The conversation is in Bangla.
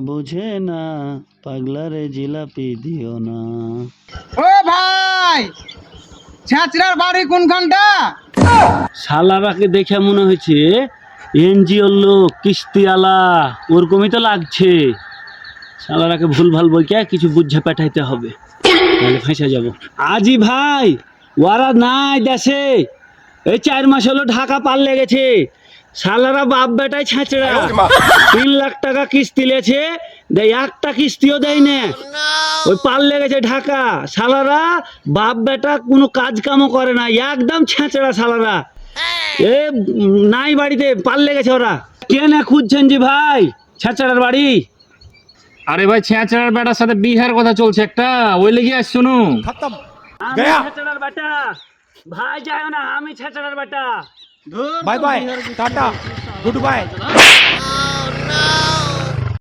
বুঝে না পাগলারে জিলাপি দিও না। ও ভাই, ছেঁচড়ার বাড়ি কোনখানটা? শালারাকে দেখে মনে হয়েছে এনজিওর লোক, কিস্তিওয়ালা, ওরকমই তো লাগছে। শালারাকে ভুল ভাল বইকে কিছু বুঝে পাঠাইতে হবে, তাহলে ফেঁসে যাব। আজি ভাই, ওরা নাই দেশে, এই 4 মাস হলো ঢাকা পার লেগেছে। শালারা বাপ বেটাই ছেঁচড়া, 3 লাখ টাকা কিস্তি লেছে, দেয় একটা কিস্তিও দেয় না, ওই পার লেগেছে ঢাকা। শালারা বাপ বেটা কোনো কাজ কামও করে না, একদম ছেঁচড়া শালারা। এ নাই বাড়িতে, পার লেগেছে ওরা। কেনে খুঁজছেন জি ভাই ছেঁচড়ার বাড়ি? আরে ভাই, ছেঁচড়ার বেটার সাথে বিহার কথা চলছে একটা, ওই লেগে আস শুনু। আমি ছেঁচড়ার বেটা ভাই, যায় না, আমি ছেঁচড়ার বেটা। Bye bye, tata, good bye.